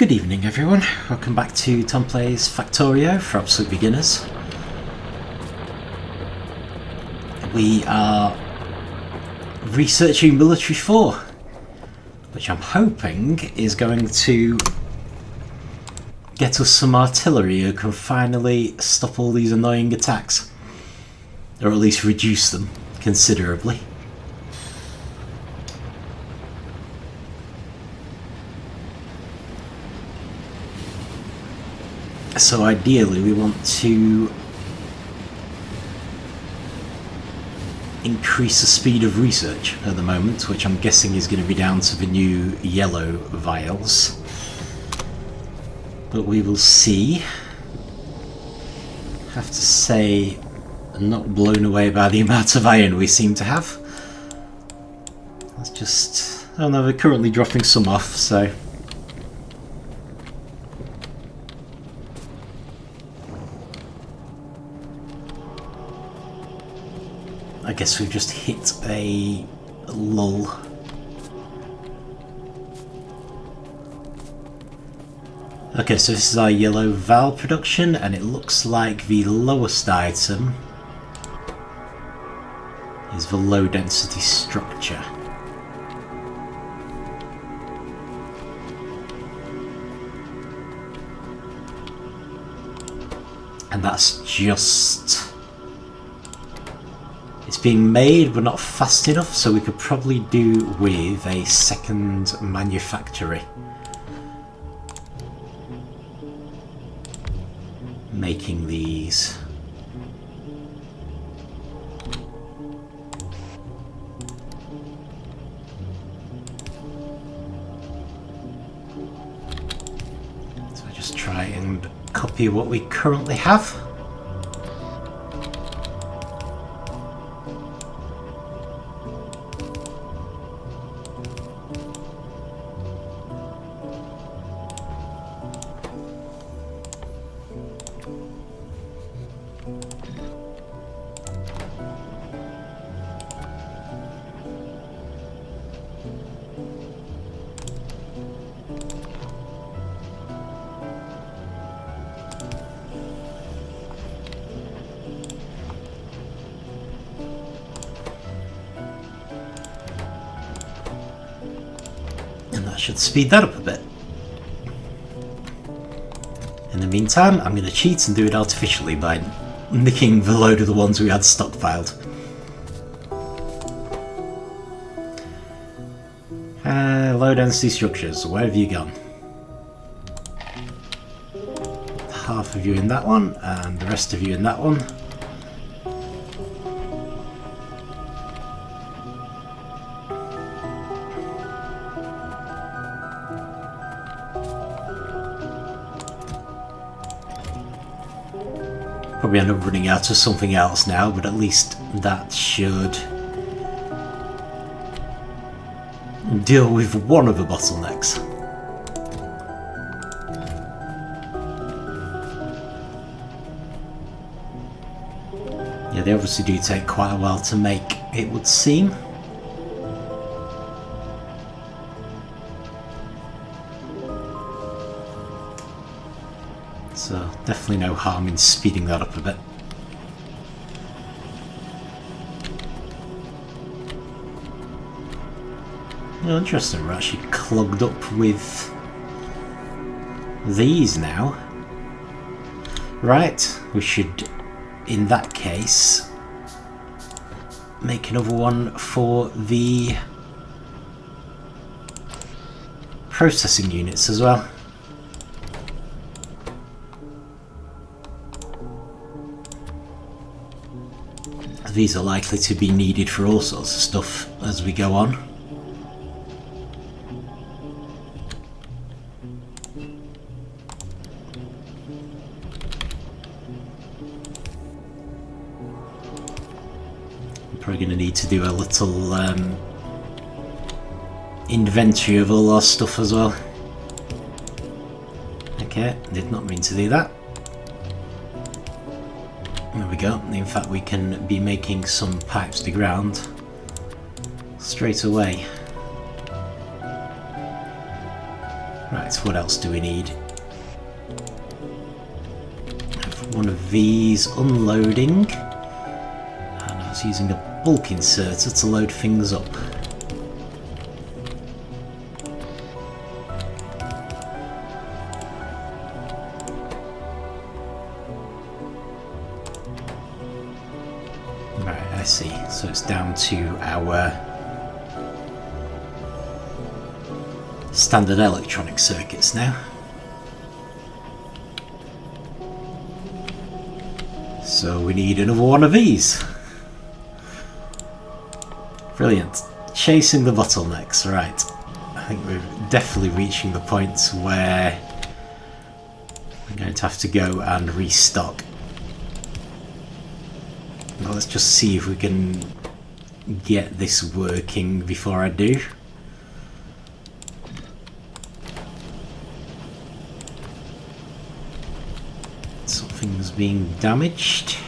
Good evening everyone, welcome back to Tom Plays Factorio for Absolute Beginners. We are researching Military 4, which I'm hoping is going to get us some artillery who can finally stop all these annoying attacks, or at least reduce them considerably. So ideally we want to increase the speed of research at the moment, which I'm guessing is going to be down to the new yellow vials. But we will see. I have to say, I'm not blown away by the amount of iron we seem to have. Let's just... oh no, we're currently dropping some off, so... I guess we've just hit a lull. Okay, so this is our yellow vial production, and it looks like the lowest item is the low density structure. And that's just... it's being made but not fast enough, so we could probably do with a second manufactory making these. So I just try and copy what we currently have. Should speed that up a bit. In the meantime, I'm going to cheat and do it artificially by nicking the load of the ones we had stockpiled. Low density structures, where have you gone? Half of you in that one, and the rest of you in that one. Probably end up running out of something else now, but at least that should deal with one of the bottlenecks. Yeah, they obviously do take quite a while to make, it would seem. So definitely no harm in speeding that up a bit. Oh, interesting, we're actually clogged up with these now. Right, we should, in that case, make another one for the processing units as well. These are likely to be needed for all sorts of stuff as we go on. I'm probably going to need to do a little inventory of all our stuff as well. Okay, did not mean to do that. There we go. In fact, we can be making some pipes to ground straight away. Right, what else do we need? Have one of these unloading. And I was using a bulk inserter to load things up. Right, I see. So it's down to our standard electronic circuits now. So we need another one of these. Brilliant. Chasing the bottlenecks, right. I think we're definitely reaching the point where I'm going to have to go and restock. Well, let's just see if we can get this working before I do. Something's being damaged.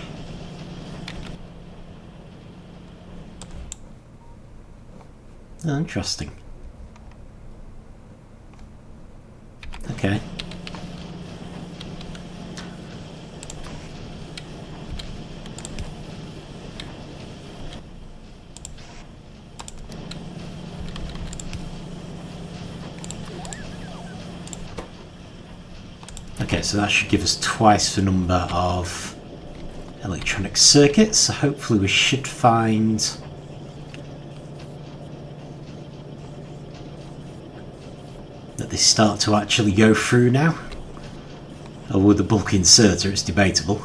Oh, interesting. Okay. Okay, so that should give us twice the number of electronic circuits, so hopefully we should find that they start to actually go through now. Or with the bulk inserter, it's debatable.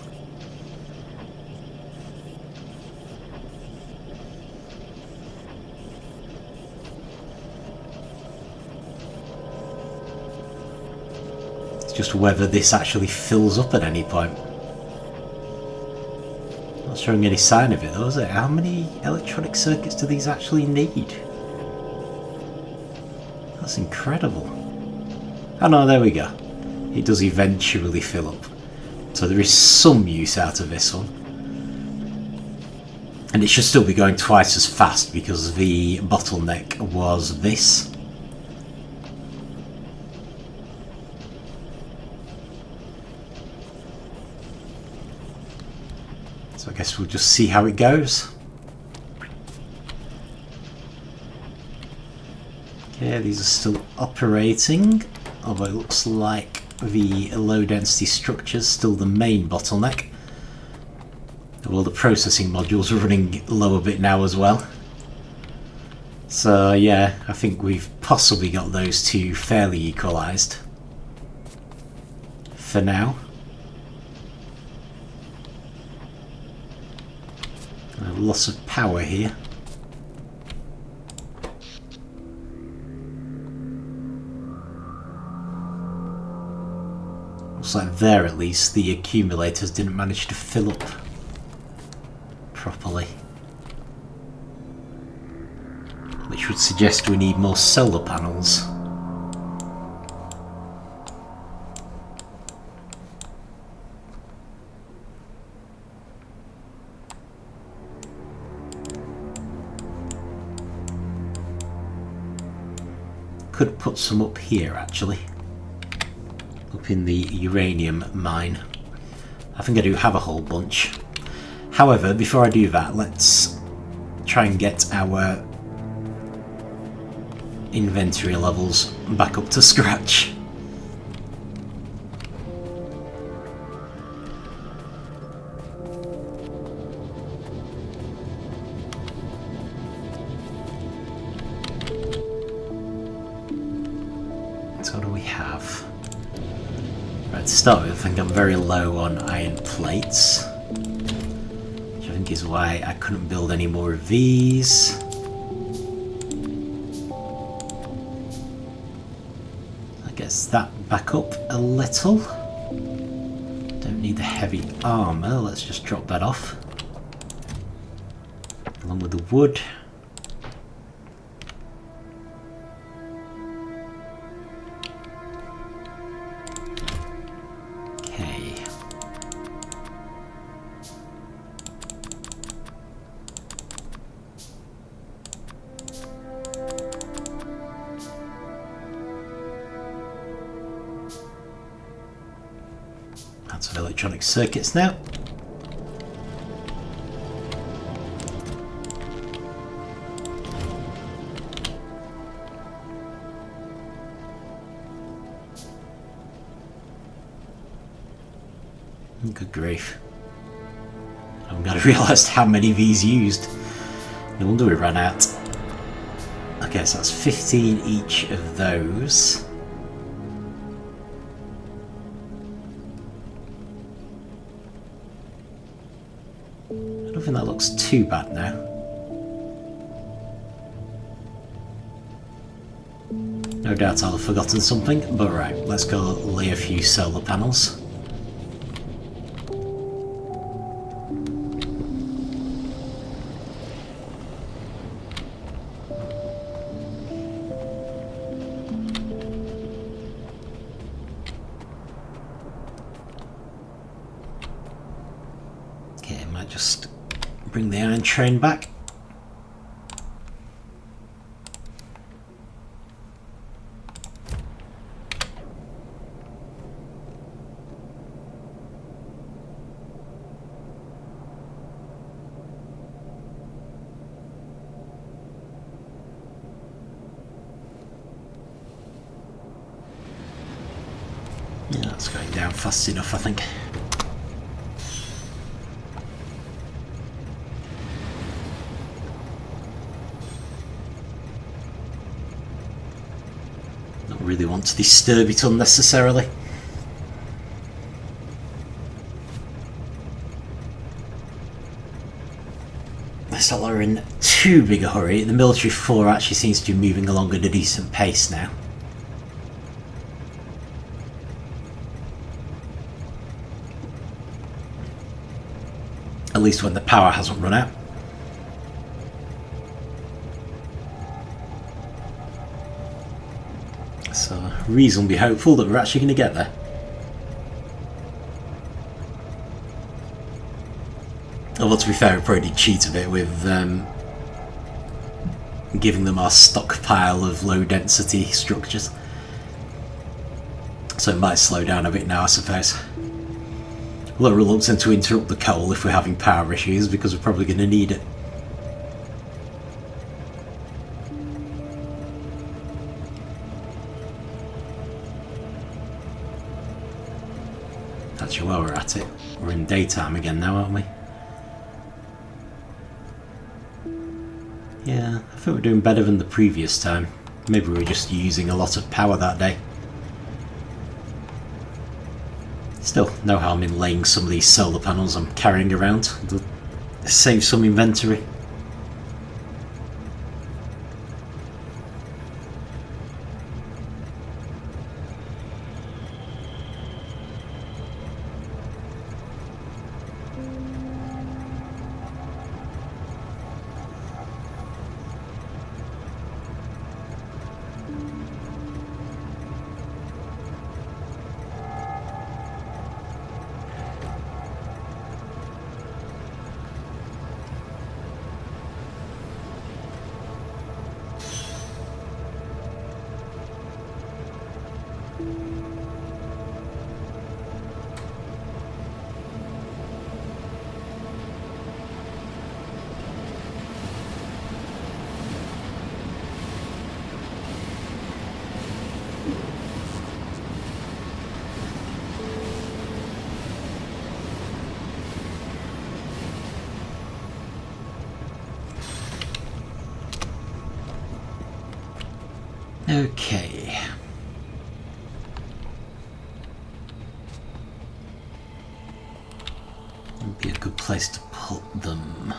Just whether this actually fills up at any point. Not showing any sign of it though, is it? How many electronic circuits do these actually need? That's incredible. Oh no, there we go. It does eventually fill up. So there is some use out of this one. And it should still be going twice as fast because the bottleneck was this. So I guess we'll just see how it goes. Okay, these are still operating, although it looks like the low density structure is still the main bottleneck. Well, the processing modules are running low a bit now as well. So yeah, I think we've possibly got those two fairly equalised for now. Loss of power here. Looks like there at least the accumulators didn't manage to fill up properly. Which would suggest we need more solar panels. Could put some up here actually, up in the uranium mine. I think I do have a whole bunch. However, before I do that, let's try and get our inventory levels back up to scratch. What do we have? Right, to start with, I think I'm very low on iron plates, which I think is why I couldn't build any more of these. I guess that back up a little. Don't need the heavy armour, let's just drop that off. Along with the wood. Out of electronic circuits now. Good grief. I'm glad I realised how many of these used. No wonder we ran out. Okay, so that's 15 each of those. I don't think that looks too bad now. No doubt I'll have forgotten something, but right, let's go lay a few solar panels. Okay, I might just bring the iron train back. Yeah, that's going down fast enough, I think. Don't really want to disturb it unnecessarily. Let's not are in too big a hurry. The military 4 actually seems to be moving along at a decent pace now. At least when the power hasn't run out. So, reasonably hopeful that we're actually going to get there. Although to be fair, we probably did cheat a bit with giving them our stockpile of low density structures. So it might slow down a bit now, I suppose. A little reluctant to interrupt the coal if we're having power issues, because we're probably going to need it. Actually, while we're at it, we're in daytime again now, aren't we? Yeah, I think we're doing better than the previous time. Maybe we were just using a lot of power that day. Still, no harm in laying some of these solar panels I'm carrying around. To save some inventory. Okay. Would be a good place to put them.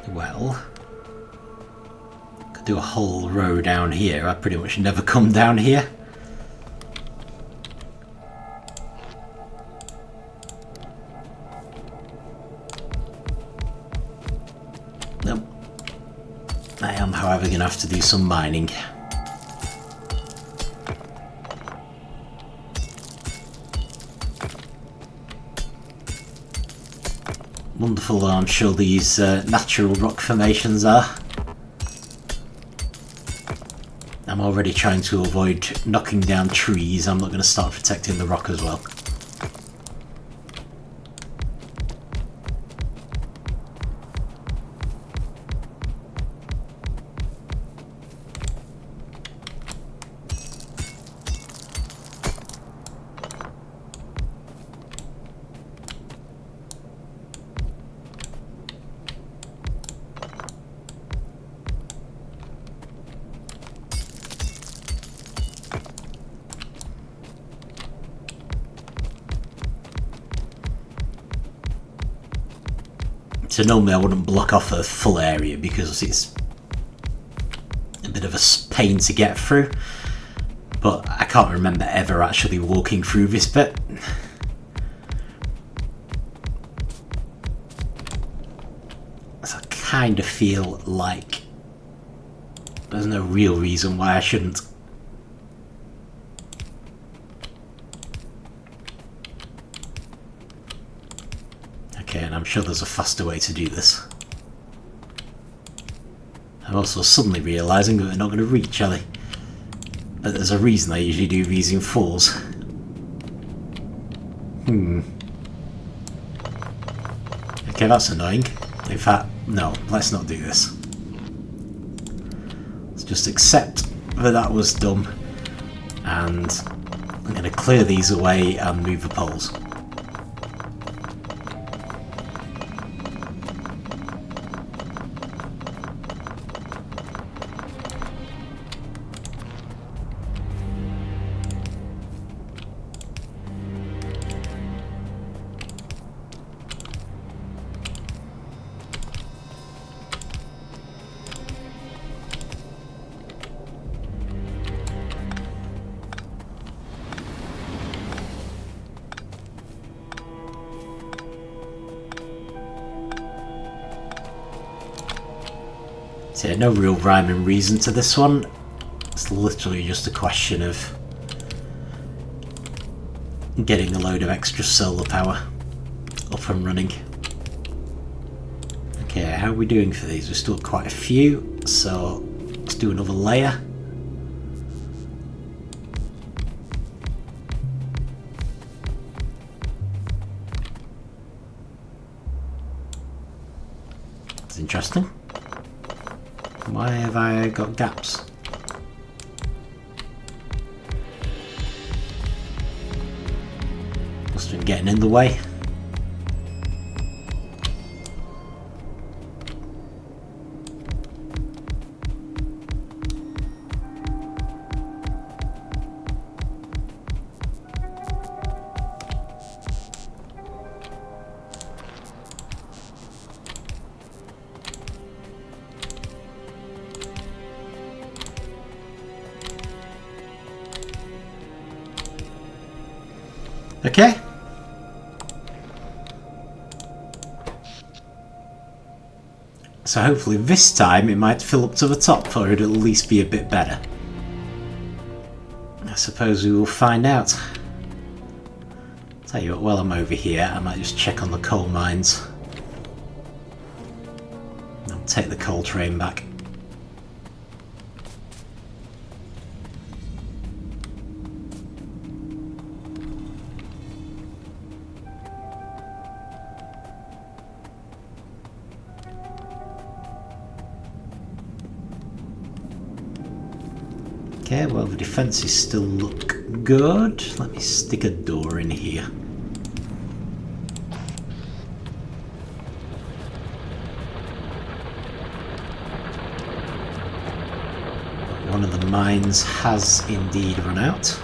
Well, could do a whole row down here. I pretty much never come down here. Nope. I am, however, going to have to do some mining. Wonderful, I'm sure these natural rock formations are. I'm already trying to avoid knocking down trees. I'm not going to start protecting the rock as well. So normally I wouldn't block off a full area because it's a bit of a pain to get through, but I can't remember ever actually walking through this bit. So I kind of feel like there's no real reason why I shouldn't. Okay, and I'm sure there's a faster way to do this. I'm also suddenly realising that they're not going to reach, are they? But there's a reason I usually do these in fours. Okay, that's annoying. In fact, no, let's not do this. Let's just accept that that was dumb, and I'm going to clear these away and move the poles. So no real rhyme and reason to this one. It's literally just a question of getting a load of extra solar power up and running. Okay, how are we doing for these? We've still quite a few, so let's do another layer. It's interesting. Why have I got gaps? Must have been getting in the way. Okay. So hopefully this time it might fill up to the top, or it'll at least be a bit better. I suppose we will find out. Tell you what, while I'm over here, I might just check on the coal mines. I'll take the coal train back. Okay, well the defences still look good. Let me stick a door in here. One of the mines has indeed run out.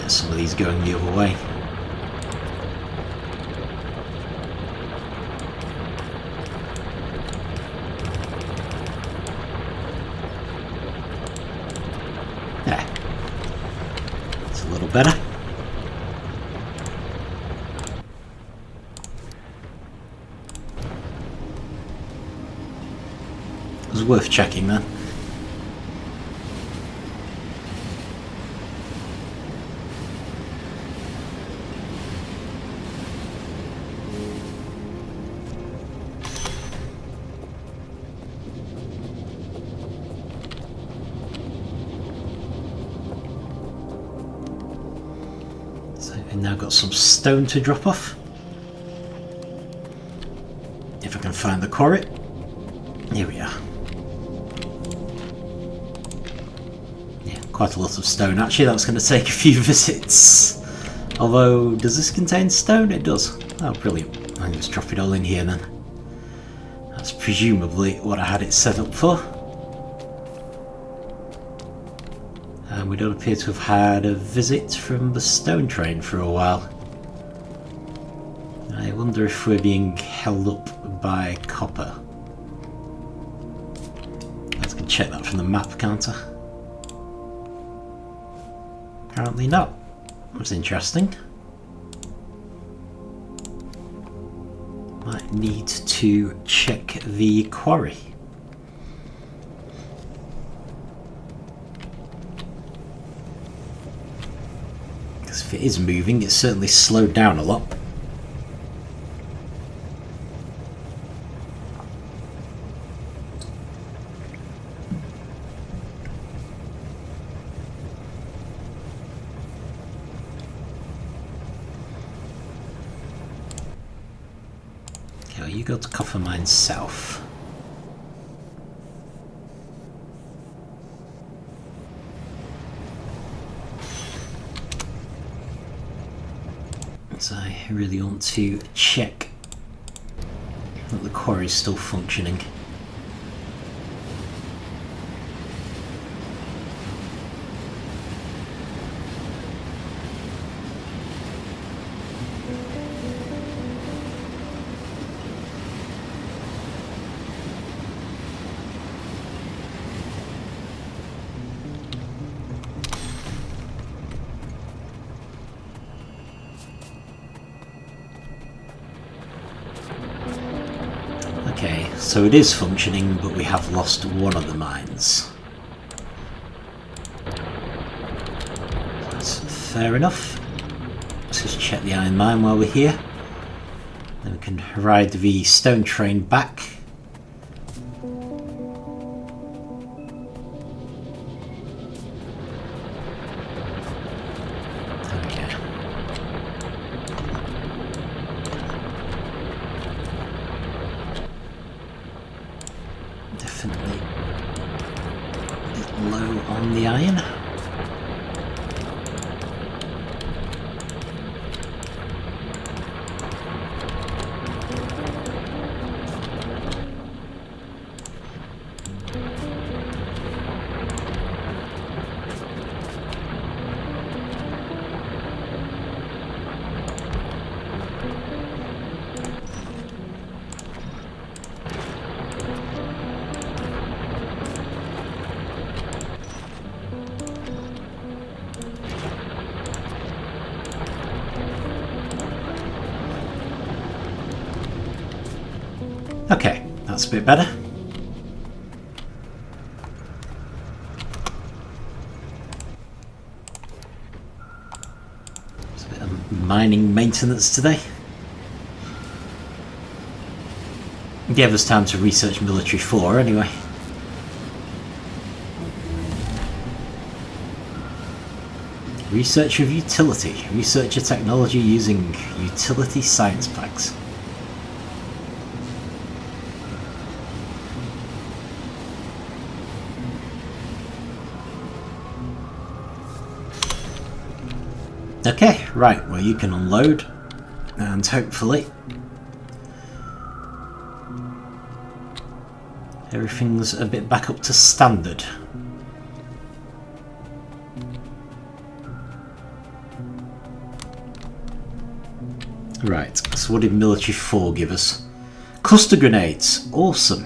Some of these going the other way. There. a little better. It was worth checking then. We've now got some stone to drop off. If I can find the quarry. Here we are. Yeah, quite a lot of stone. Actually, that's going to take a few visits. Although, does this contain stone? It does. Oh, brilliant. I can just drop it all in here then. That's presumably what I had it set up for. And we don't appear to have had a visit from the stone train for a while. I wonder if we're being held up by copper. I can check that from the map, can't I? Apparently not. That's interesting. Might need to check the quarry. If it is moving, it's certainly slowed down a lot. Okay, well, you go to Copper Mine South. So I really want to check that the quarry is still functioning. Okay, so it is functioning, but we have lost one of the mines. That's fair enough. Let's just check the iron mine while we're here. Then we can ride the stone train back. Definitely a bit low on the iron. Okay, that's a bit better. It's a bit of mining maintenance today. Gave us time to research military 4 anyway. Research of utility. Research a technology using utility science packs. Okay, right, well you can unload and hopefully everything's a bit back up to standard. Right, so what did military 4 give us? Cluster grenades, awesome.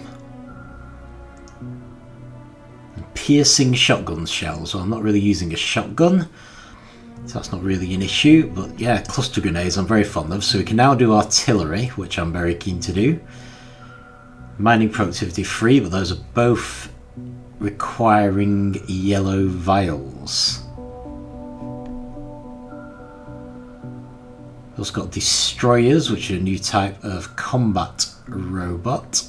And piercing shotgun shells, well I'm not really using a shotgun. So that's not really an issue, but yeah, cluster grenades I'm very fond of. So we can now do artillery, which I'm very keen to do. Mining productivity 3, but those are both requiring yellow vials. We've also got destroyers, which are a new type of combat robot.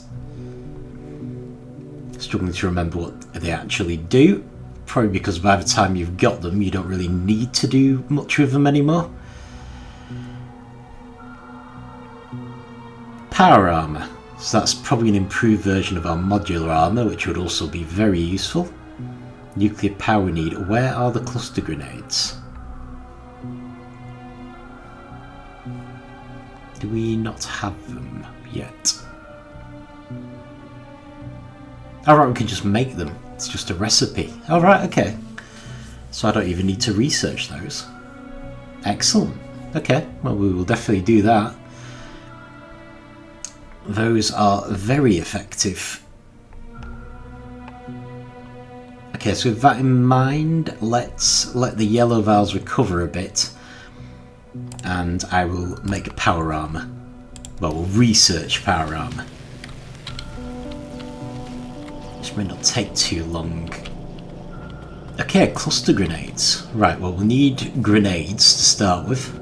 Struggling to remember what they actually do. Probably because by the time you've got them, you don't really need to do much with them anymore. Power armour. So that's probably an improved version of our modular armour, which would also be very useful. Nuclear power need. Where are the cluster grenades? Do we not have them yet? Alright, we can just make them. It's just a recipe. Alright, okay. So I don't even need to research those. Excellent. Okay, well we will definitely do that. Those are very effective. Okay, so with that in mind, let's let the yellow vials recover a bit. And I will make a power armour. Well, we'll research power armour. This may not take too long. Okay, cluster grenades. Right, well we'll need grenades to start with.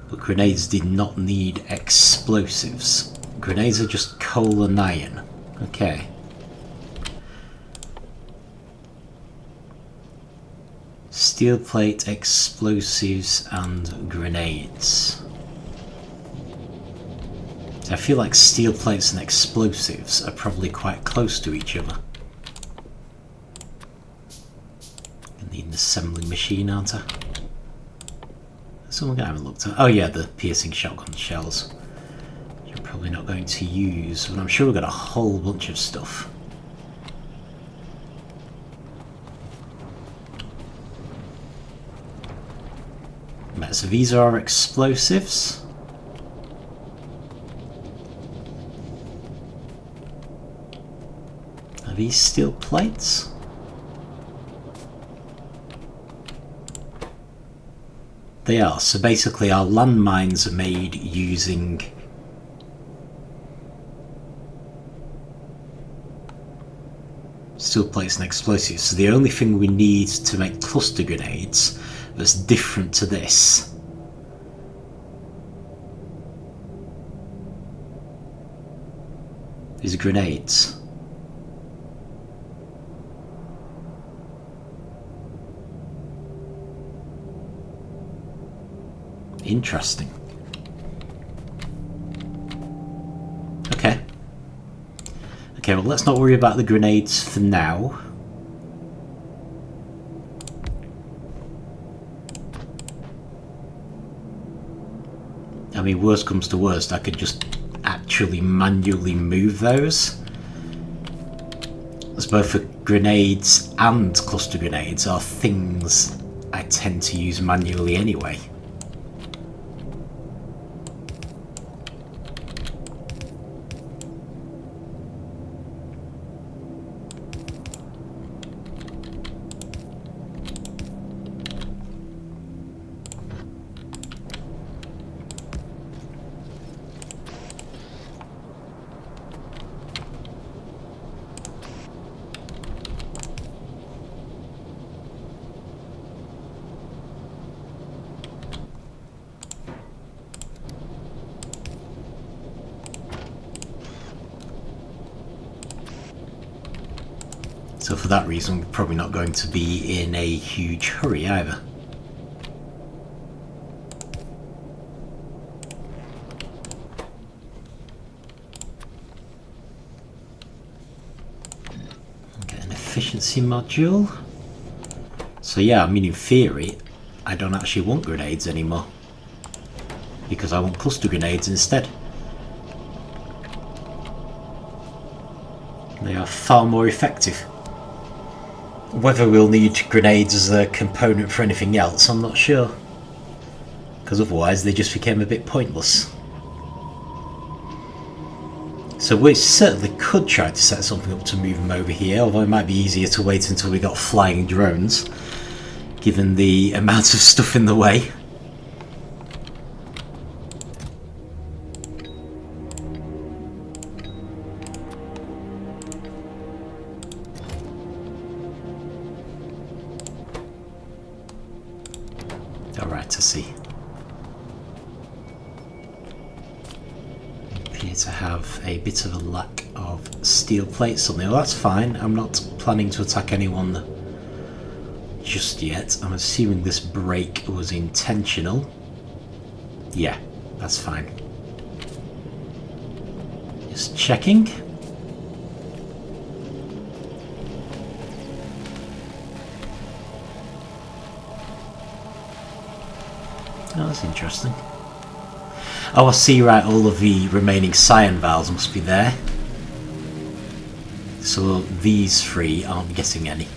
But grenades did not need explosives. Grenades are just coal and iron. Okay. Steel plate, explosives and grenades. I feel like steel plates and explosives are probably quite close to each other. I need an assembling machine, aren't I? Someone I haven't looked at. Oh yeah, the piercing shotgun shells. Which I'm probably not going to use, but I'm sure we've got a whole bunch of stuff. Right, so these are our explosives. Are these steel plates? They are. So basically our landmines are made using steel plates and explosives. So the only thing we need to make cluster grenades that's different to this is grenades. Interesting. Okay. Okay, well let's not worry about the grenades for now. I mean, worst comes to worst, I could just actually manually move those. As both for grenades and cluster grenades are things I tend to use manually anyway. So for that reason, we're probably not going to be in a huge hurry either. Get an efficiency module. So yeah, I mean in theory, I don't actually want grenades anymore. Because I want cluster grenades instead. They are far more effective. Whether we'll need grenades as a component for anything else, I'm not sure. Because otherwise they just became a bit pointless. So we certainly could try to set something up to move them over here, although it might be easier to wait until we got flying drones, given the amount of stuff in the way. Alright, I see. Appear to have a bit of a lack of steel plates on there. Well, that's fine. I'm not planning to attack anyone just yet. I'm assuming this break was intentional. Yeah, that's fine. Just checking. Oh, that's interesting. Oh, I see, right, all of the remaining cyan vials must be there. So these three aren't getting any.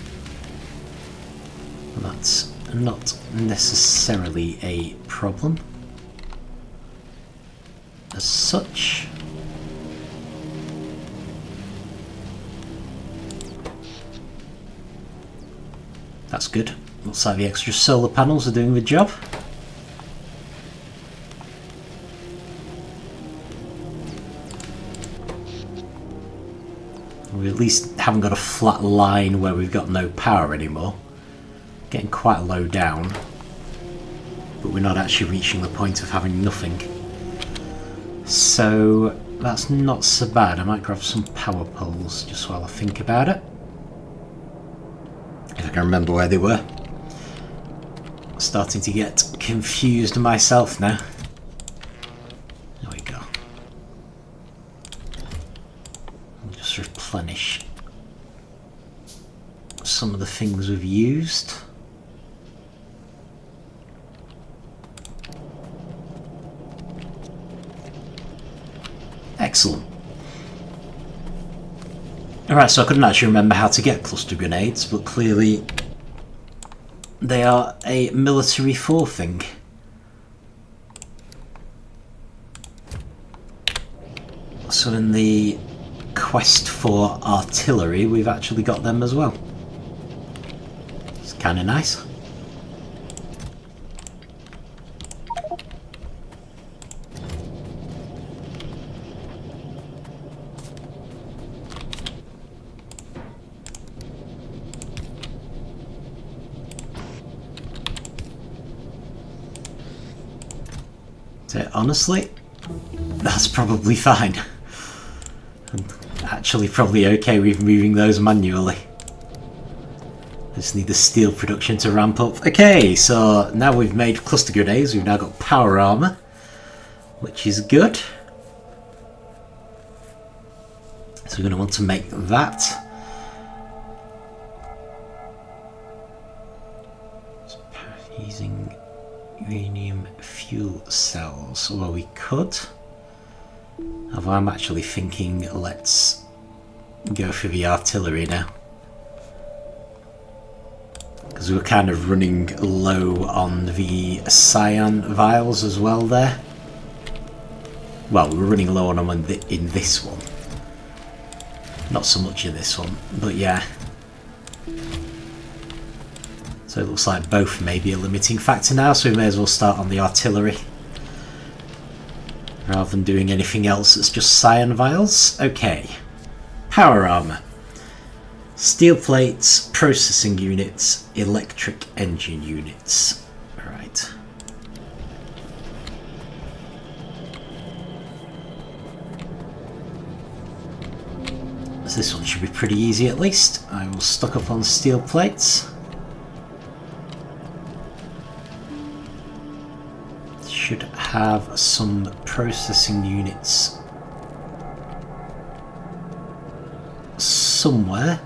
Well, that's not necessarily a problem as such. That's good. Looks like the extra solar panels are doing the job. We at least haven't got a flat line where we've got no power anymore. Getting quite low down, but we're not actually reaching the point of having nothing. So that's not so bad. I might grab some power poles just while I think about it. If I can remember where they were. I'm starting to get confused myself now. There we go. I'll just replenish some of the things we've used. Excellent. Alright, so I couldn't actually remember how to get cluster grenades, but clearly they are a military 4 thing. So in the quest for artillery, we've actually got them as well. It's kind of nice. So honestly, that's probably fine. I'm actually probably okay with moving those manually. I just need the steel production to ramp up. Okay, so now we've made cluster grenades, we've now got power armour, which is good. So we're going to want to make that. Using uranium fuel cells. Well, we could. Although I'm actually thinking let's go for the artillery now. Because we were kind of running low on the cyan vials as well there. Well, we were running low on them in this one. Not so much in this one, but yeah. So it looks like both may be a limiting factor now, so we may as well start on the artillery. Rather than doing anything else that's just cyan vials. Okay. Power armour. Steel plates, processing units, electric engine units. Alright. So this one should be pretty easy at least. I will stock up on steel plates. Should have some processing units somewhere.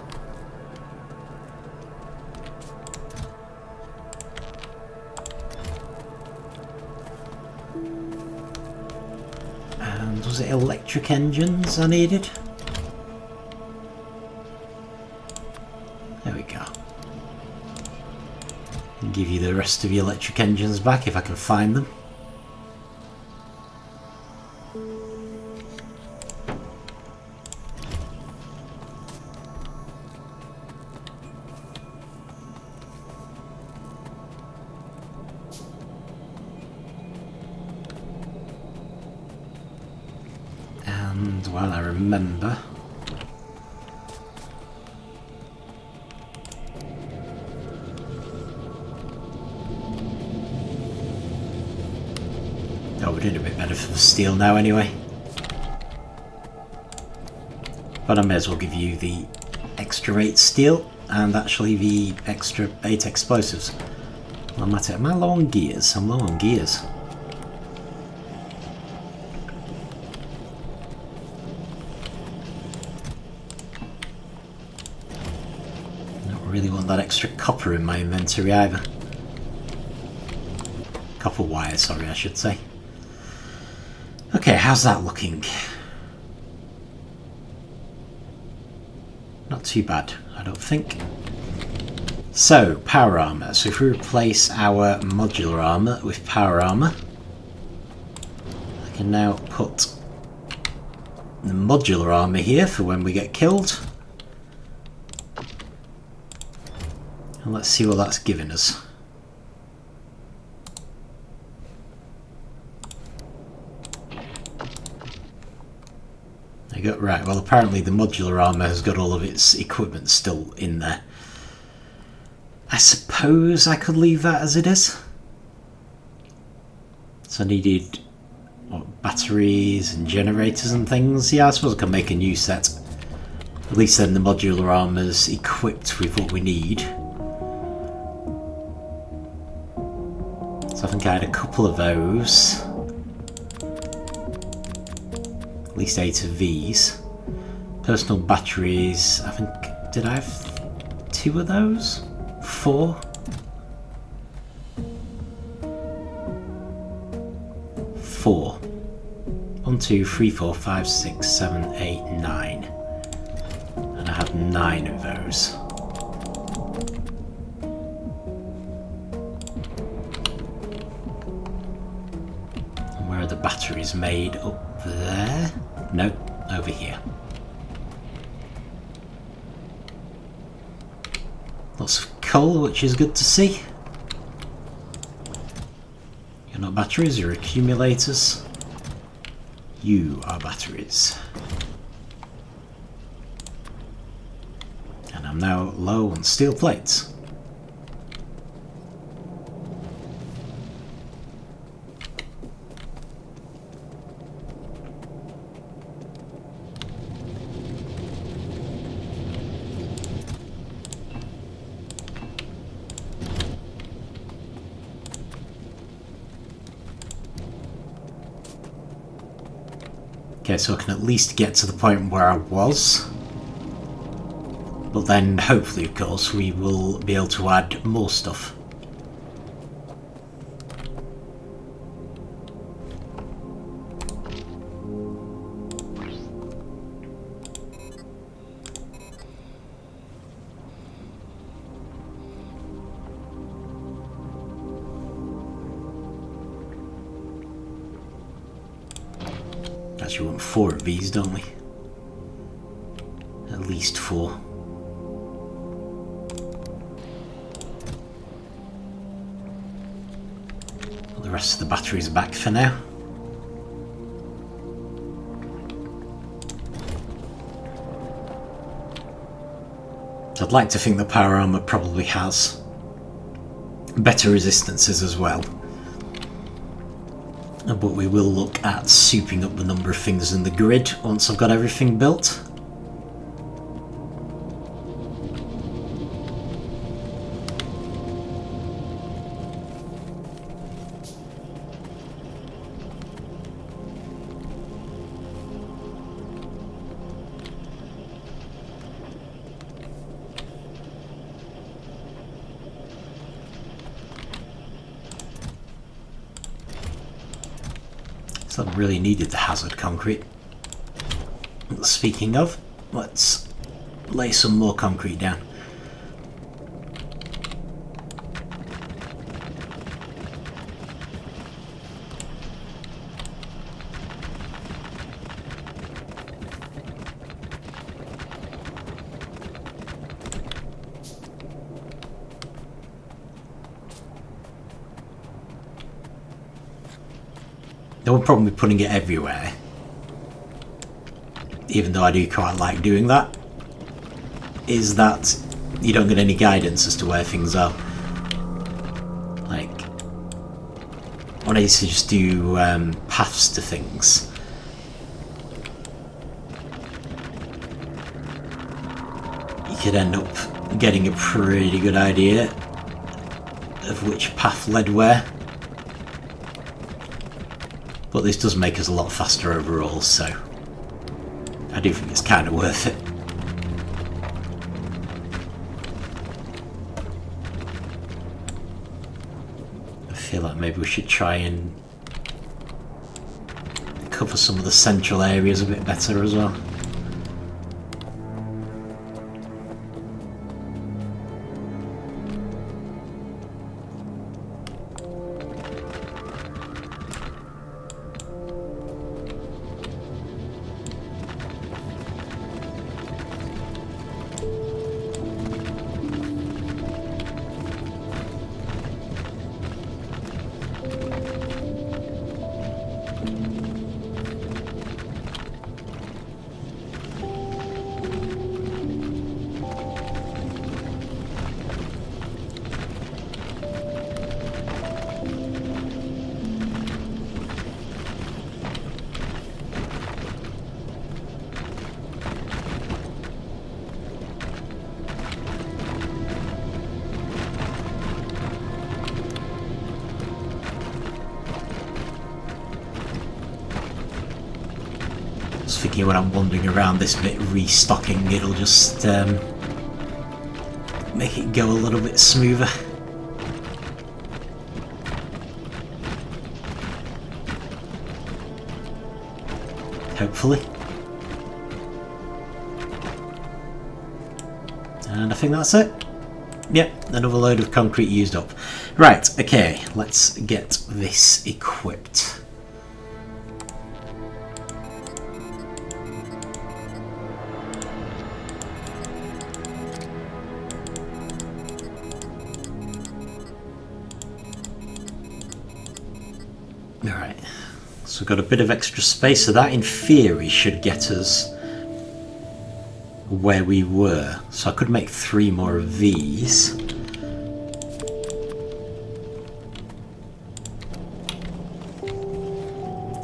And was it electric engines I needed? There we go. I'll give you the rest of the electric engines back if I can find them. And while I remember... Oh, we're doing a bit better for the steel now anyway. But I may as well give you the extra 8 steel and actually the extra 8 explosives. Am I low on gears? I'm low on gears. Don't really want that extra copper in my inventory either. Copper wire, sorry, I should say. Okay, how's that looking? Not too bad, I don't think. So, power armour. So if we replace our modular armour with power armour, I can now put the modular armour here for when we get killed. And let's see what that's giving us. Right, well apparently the modular armour has got all of its equipment still in there. I suppose I could leave that as it is. So I needed what, batteries and generators and things. Yeah, I suppose I can make a new set. At least then the modular armour's equipped with what we need. So I think I had a couple of those. At least 8 of these. Personal batteries, I think, did I have 2 of those? 4? 4. 1, 2, 3, 4, 5, 6, 7, 8, 9. And I have 9 of those. And where are the batteries made? Up there? No, over here. Lots of coal, which is good to see. You're not batteries, you're accumulators. You are batteries. And I'm now low on steel plates. Okay, so I can at least get to the point where I was. But then, hopefully, of course, we will be able to add more stuff. Actually, we want 4 of these, don't we? At least 4. Put the rest of the batteries back for now. So I'd like to think the power armor probably has better resistances as well. But we will look at souping up the number of things in the grid once I've got everything built. So I really needed the hazard concrete. Speaking of, let's lay some more concrete down. They will probably be putting it everywhere. even though I do quite like doing that, is that you don't get any guidance as to where things are. Like, when I used to just do paths to things, you could end up getting a pretty good idea of which path led where. But this does make us a lot faster overall, so I do think it's kind of worth it. I feel like maybe we should try and cover some of the central areas a bit better as well. Thinking when I'm wandering around this bit restocking, it'll just make it go a little bit smoother. Hopefully. And I think that's it. Yep, another load of concrete used up. Right, okay, let's get this equipped. Alright, so we've got a bit of extra space, so that in theory should get us where we were. So I could make 3 more of these.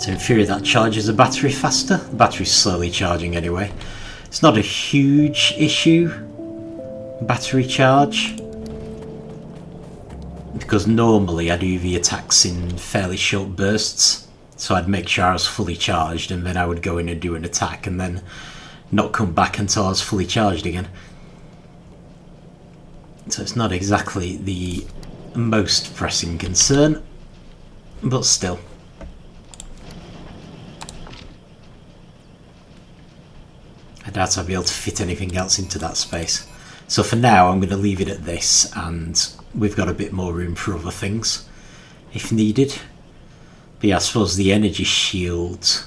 So in theory that charges the battery faster. The battery's slowly charging anyway. It's not a huge issue, battery charge, because normally I do the attacks in fairly short bursts, so I'd make sure I was fully charged and then I would go in and do an attack and then not come back until I was fully charged again. So it's not exactly the most pressing concern, but still. I doubt I'll be able to fit anything else into that space. So for now I'm going to leave it at this, and we've got a bit more room for other things if needed. But yeah, I suppose the energy shield,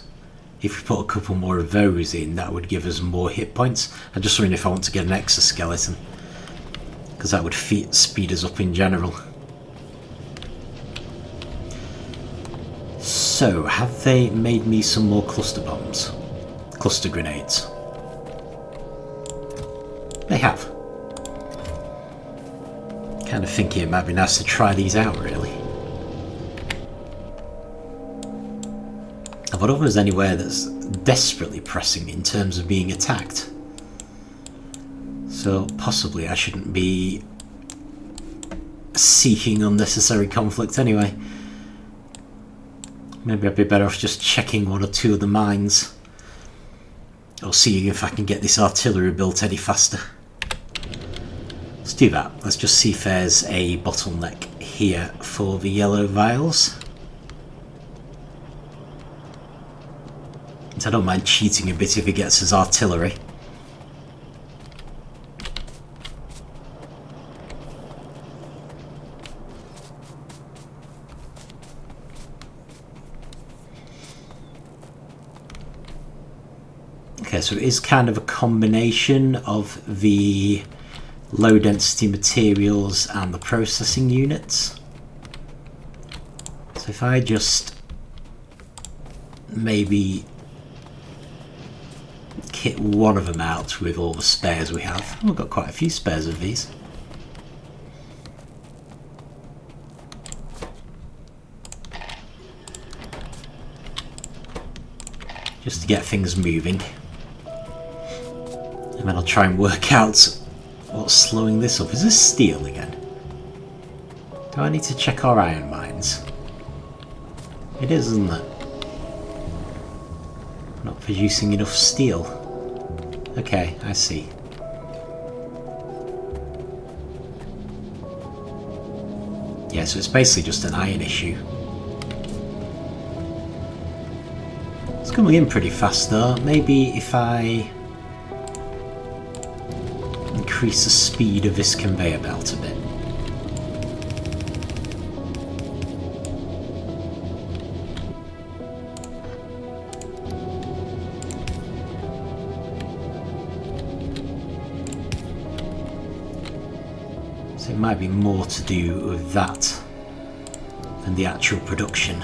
if we put a couple more of those in, that would give us more hit points. I'm just wondering if I want to get an exoskeleton, because that would speed us up in general. So, have they made me some more cluster bombs? Cluster grenades? They have. Kind of thinking it might be nice to try these out, really. I wonder if there's anywhere that's desperately pressing in terms of being attacked. So possibly I shouldn't be seeking unnecessary conflict anyway. Maybe I'd be better off just checking 1 or 2 of the mines, or seeing if I can get this artillery built any faster. Let's do that. Let's just see if there's a bottleneck here for the yellow vials. I don't mind cheating a bit if he gets his artillery. Okay, so it is kind of a combination of the low density materials and the processing units. So if I just maybe kit one of them out with all the spares we have. We've got quite a few spares of these. Just to get things moving. And then I'll try and work out what's slowing this up. Is this steel again? Do I need to check our iron mines? It is, isn't it? Not producing enough steel. Okay, I see. Yeah, so it's basically just an iron issue. It's coming in pretty fast though. Maybe if I increase the speed of this conveyor belt a bit. So it might be more to do with that than the actual production.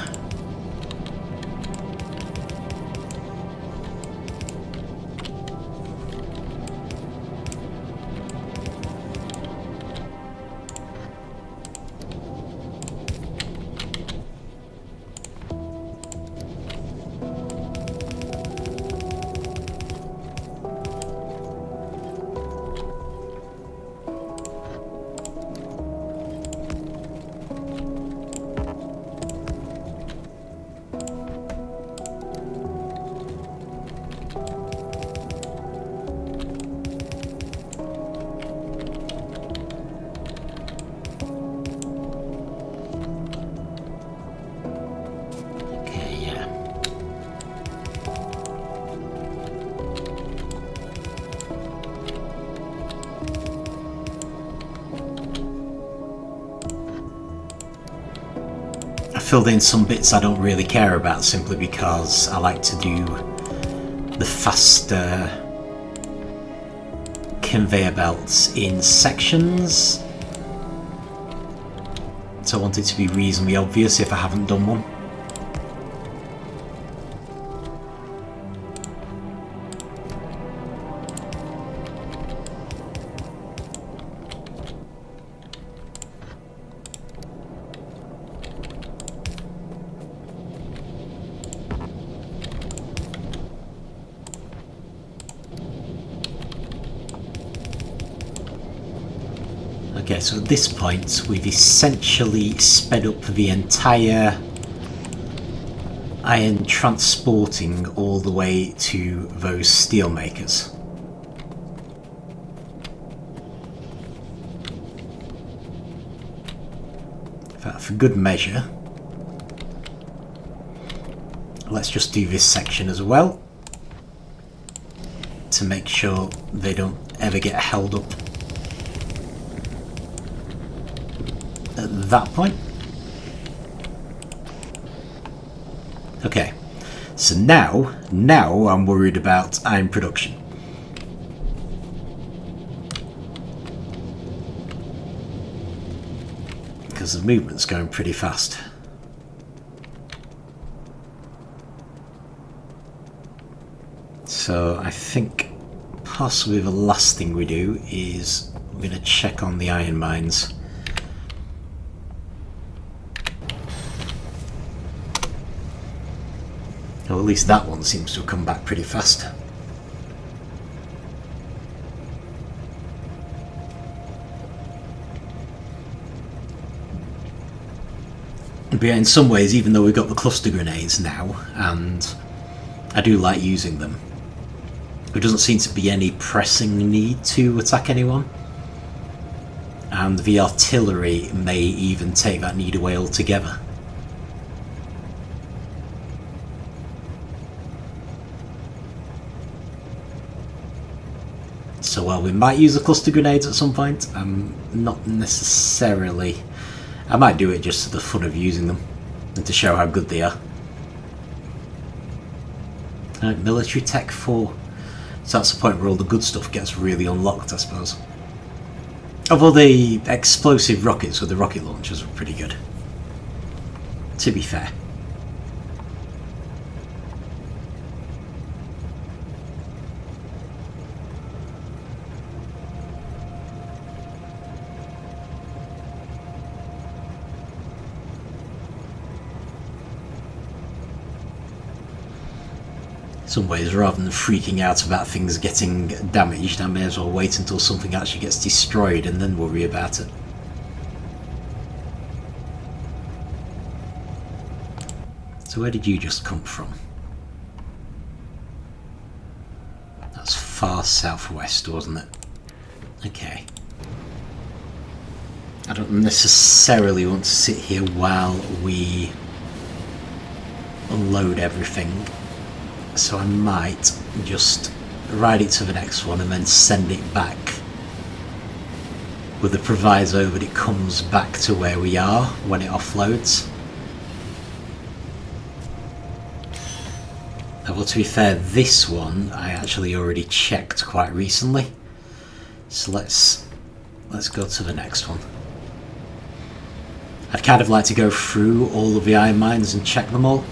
Filled in some bits I don't really care about simply because I like to do the faster conveyor belts in sections. So I want it to be reasonably obvious if I haven't done one. Okay, so at this point we've essentially sped up the entire iron transporting all the way to those steel makers. For good measure, let's just do this section as well to make sure they don't ever get held up at that point. Okay, so now I'm worried about iron production. Because the movement's going pretty fast. So I think possibly the last thing we do is we're going to check on the iron mines. Well, at least that one seems to have come back pretty fast. But yeah, in some ways, even though we've got the cluster grenades now, and I do like using them, there doesn't seem to be any pressing need to attack anyone. And the artillery may even take that need away altogether. So while we might use the cluster grenades at some point, I'm not necessarily... I might do it just for the fun of using them and to show how good they are. Military Tech 4. So that's the point where all the good stuff gets really unlocked, I suppose. Although the explosive rockets with the rocket launchers were pretty good, to be fair. some ways, rather than freaking out about things getting damaged, I may as well wait until something actually gets destroyed and then worry about it. So where did you just come from? That's far southwest, wasn't it? Okay. I don't necessarily want to sit here while we unload everything, so I might just ride it to the next one and then send it back with the proviso that it comes back to where we are when it offloads. Well, to be fair, this one I actually already checked quite recently, so let's go to the next one. I'd kind of like to go through all of the iron mines and check them all.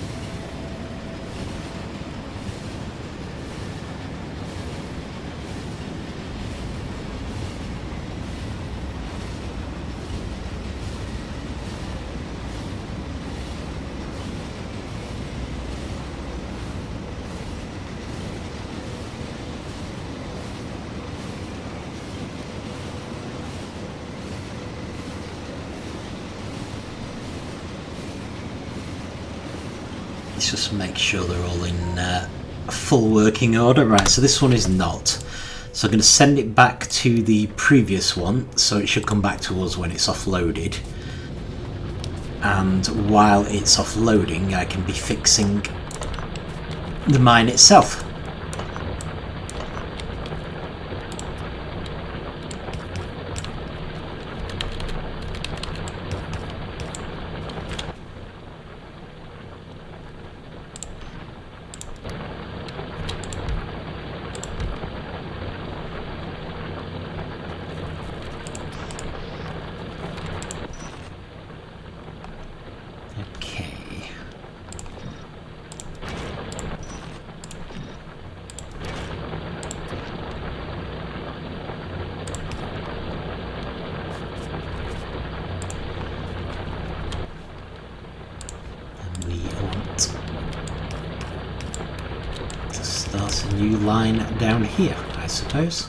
Let's just make sure they're all in full working order. Right, so this one is not. So I'm going to send it back to the previous one, so it should come back to us when it's offloaded. And while it's offloading, I can be fixing the mine itself. Start a new line down here, I suppose.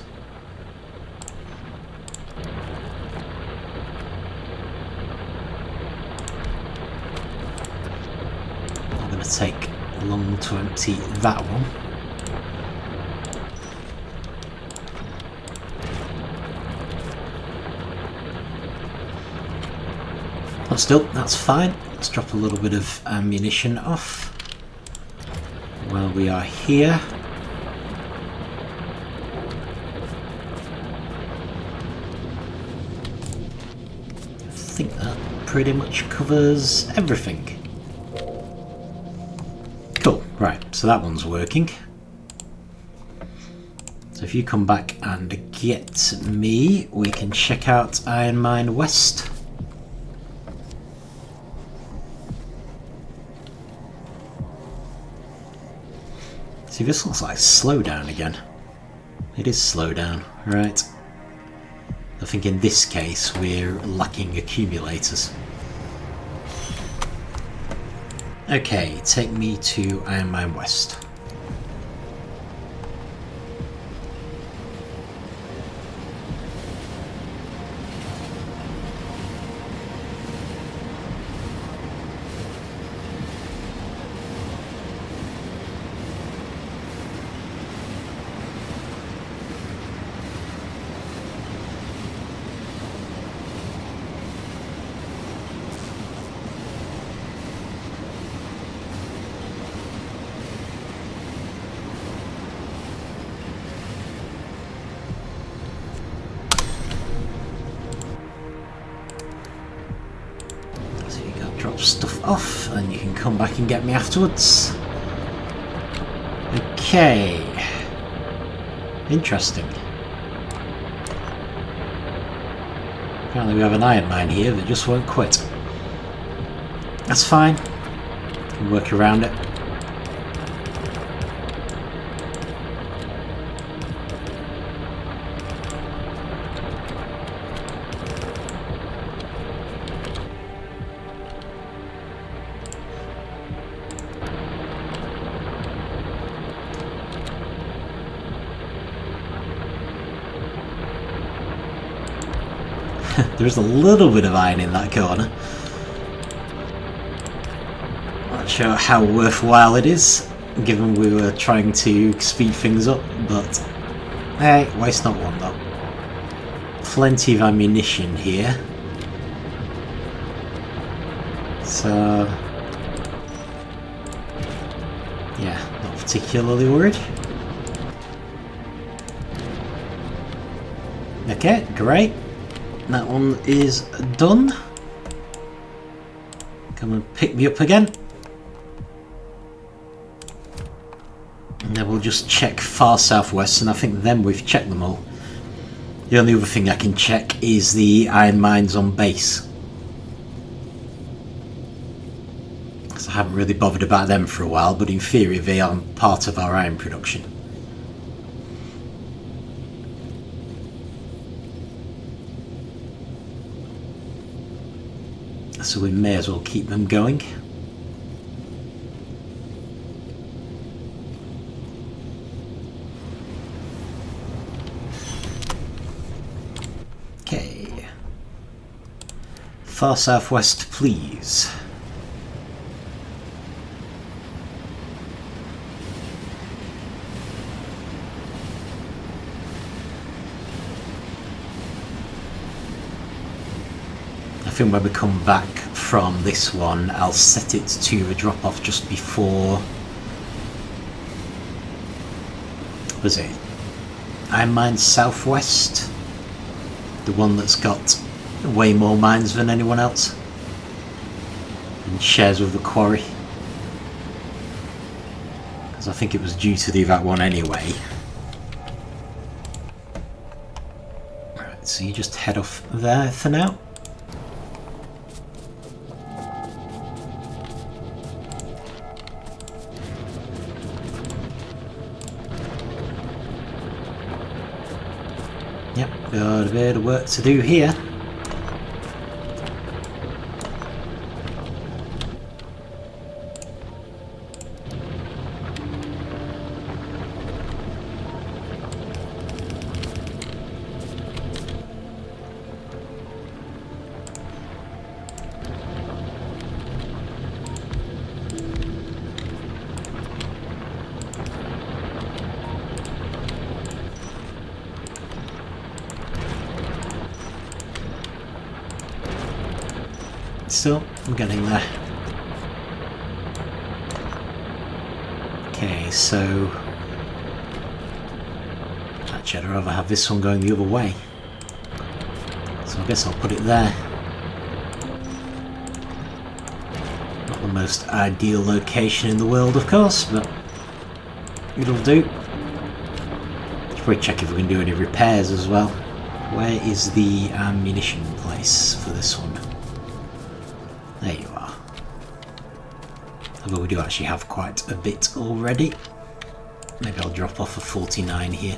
I'm going to take long to empty that one. But still, that's fine. Let's drop a little bit of ammunition off while we are here. I think that pretty much covers everything. Cool, right, so that one's working. So if you come back and get me, we can check out Iron Mine West. See, this looks like slow down again. It is slow down, right. I think in this case we're lacking accumulators. Okay, take me to Iron Mine West. Drop stuff off and you can come back and get me afterwards. Okay. Interesting. Apparently we have an iron mine here that just won't quit. That's fine. Can work around it. There is a little bit of iron in that corner. Not sure how worthwhile it is, given we were trying to speed things up, but hey, waste not one though. Plenty of ammunition here. So yeah, not particularly worried. Okay, great. That one is done. Come and pick me up again. And then we'll just check far southwest, and I think then we've checked them all. The only other thing I can check is the iron mines on base. So I haven't really bothered about them for a while, but in theory they are part of our iron production. So we may as well keep them going. Okay. Far southwest, please. I think when we come back from this one, I'll set it to a drop off just before. What was it? Iron Mines Southwest, the one that's got way more mines than anyone else and shares with the quarry, because I think it was due to do that one anyway. Right, so you just head off there for now. Yep, got a bit of work to do here. Still, I'm getting there. Okay, so actually I'd rather have this one going the other way. So I guess I'll put it there. Not the most ideal location in the world, of course, but it'll do. Should probably check if we can do any repairs as well. Where is the ammunition place for this one? There you are. Although we do actually have quite a bit already. Maybe I'll drop off a 49 here.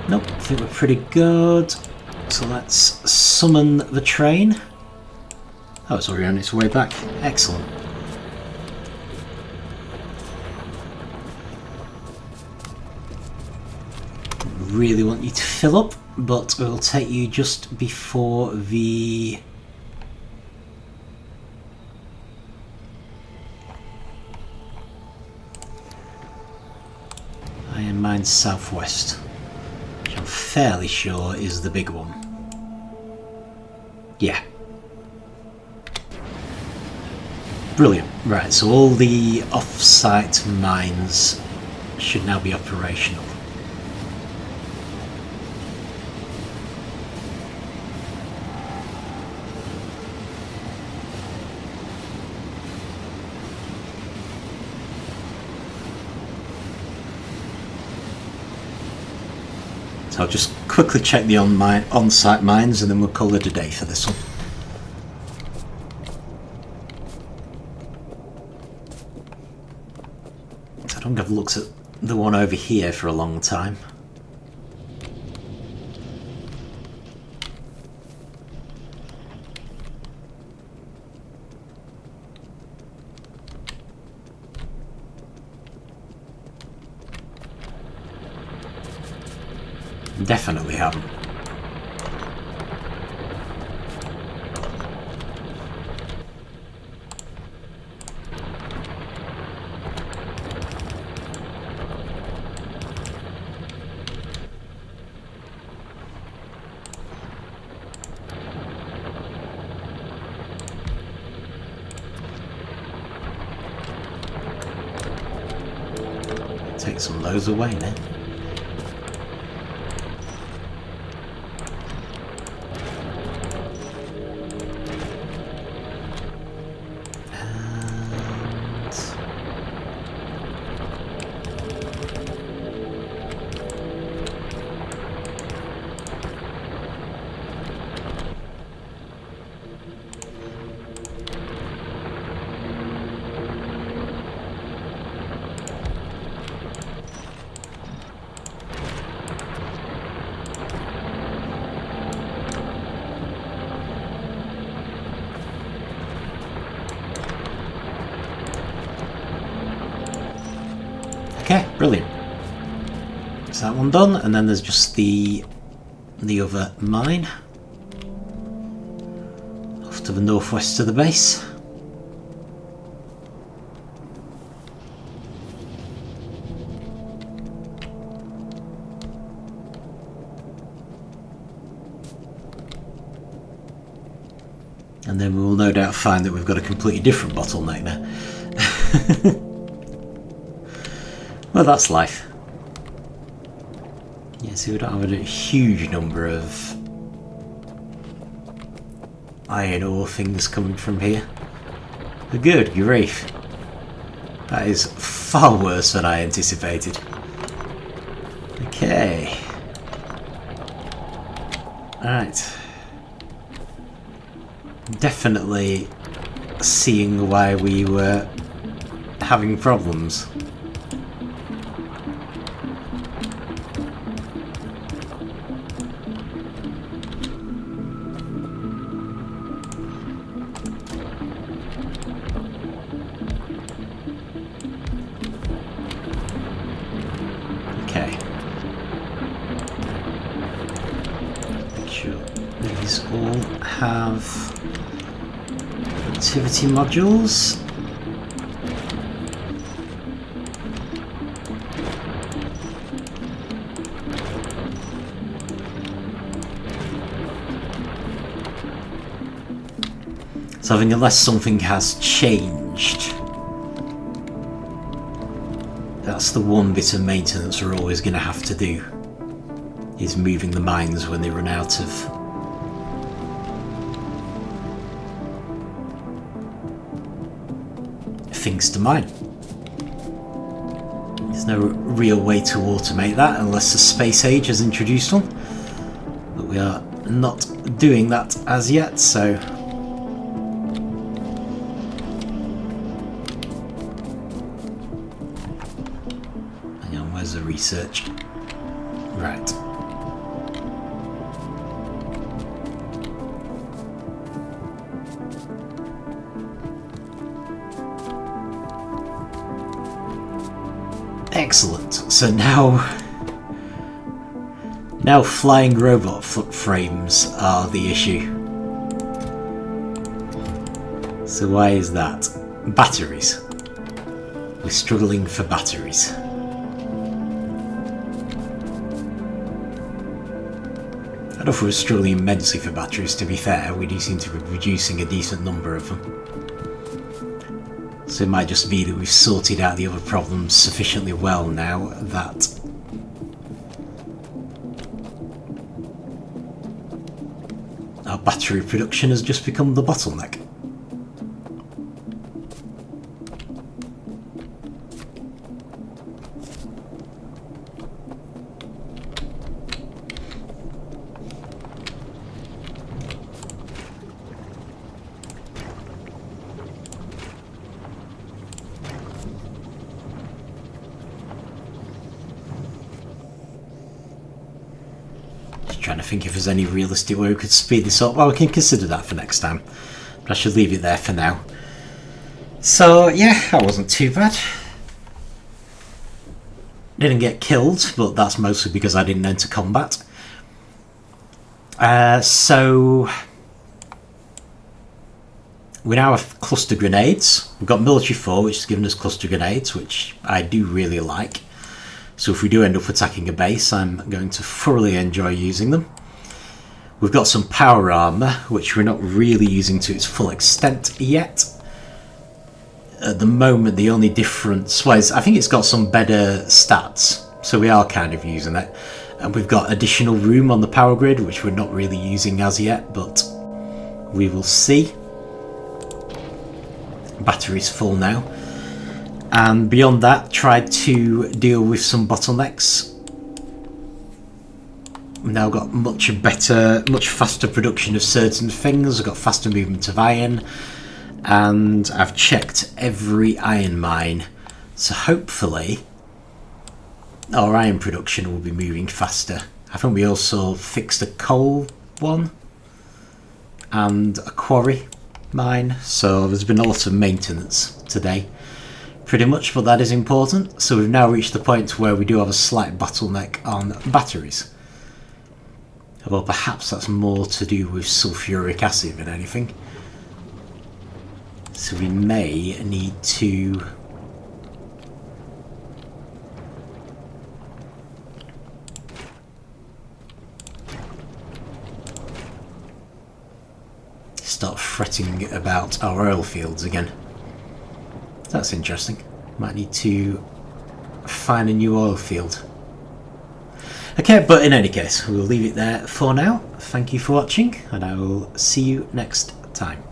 Nope, I think we're pretty good. So let's summon the train. Oh, it's already on its way back. Excellent. Really want you to fill up, but it will take you just before the Iron Mines Southwest, which I'm fairly sure is the big one. Yeah. Brilliant. Right, so all the off-site mines should now be operational. So I'll just quickly check the on-site mines and then we'll call it a day for this one. So I don't think I've looked at the one over here for a long time. Definitely haven't. Take some of those away now. Okay, brilliant. Is that one done? And then there's just the other mine off to the northwest of the base. And then we will no doubt find that we've got a completely different bottleneck now. Well, that's life. Yeah, so we don't have a huge number of iron ore things coming from here. But good grief. That is far worse than I anticipated. Okay. Alright. Definitely seeing why we were having problems. Okay. Make sure these all have activity modules. So I think unless something has changed, that's the one bit of maintenance we're always going to have to do, is moving the mines when they run out of things to mine. There's no real way to automate that unless the space age has introduced one, but we are not doing that as yet, so hang on, where's the research? Right. Excellent. So now flying robot frames are the issue. So why is that? Batteries. We're struggling for batteries. I don't know if we're struggling immensely for batteries, to be fair. We do seem to be producing a decent number of them. So it might just be that we've sorted out the other problems sufficiently well now that our battery production has just become the bottleneck. Trying to think if there's any realistic way we could speed this up. Well, we can consider that for next time, but I should leave it there for now. So yeah, that wasn't too bad. Didn't get killed, but that's mostly because I didn't enter combat. So we now have cluster grenades. We've got military 4, which has given us cluster grenades, which I do really like. So if we do end up attacking a base, I'm going to thoroughly enjoy using them. We've got some power armour, which we're not really using to its full extent yet. At the moment, the only difference was I think it's got some better stats, so we are kind of using it. And we've got additional room on the power grid, which we're not really using as yet, but we will see. Battery's full now. And beyond that, tried to deal with some bottlenecks. We've now got much faster production of certain things. I've got faster movement of iron, and I've checked every iron mine, so hopefully our iron production will be moving faster. I think we also fixed a coal one and a quarry mine, so there's been a lot of maintenance today pretty much, but that is important. So we've now reached the point where we do have a slight bottleneck on batteries. Well, perhaps that's more to do with sulfuric acid than anything. So we may need to start fretting about our oil fields again. That's interesting. Might need to find a new oil field. Okay, but in any case, we'll leave it there for now. Thank you for watching, and I will see you next time.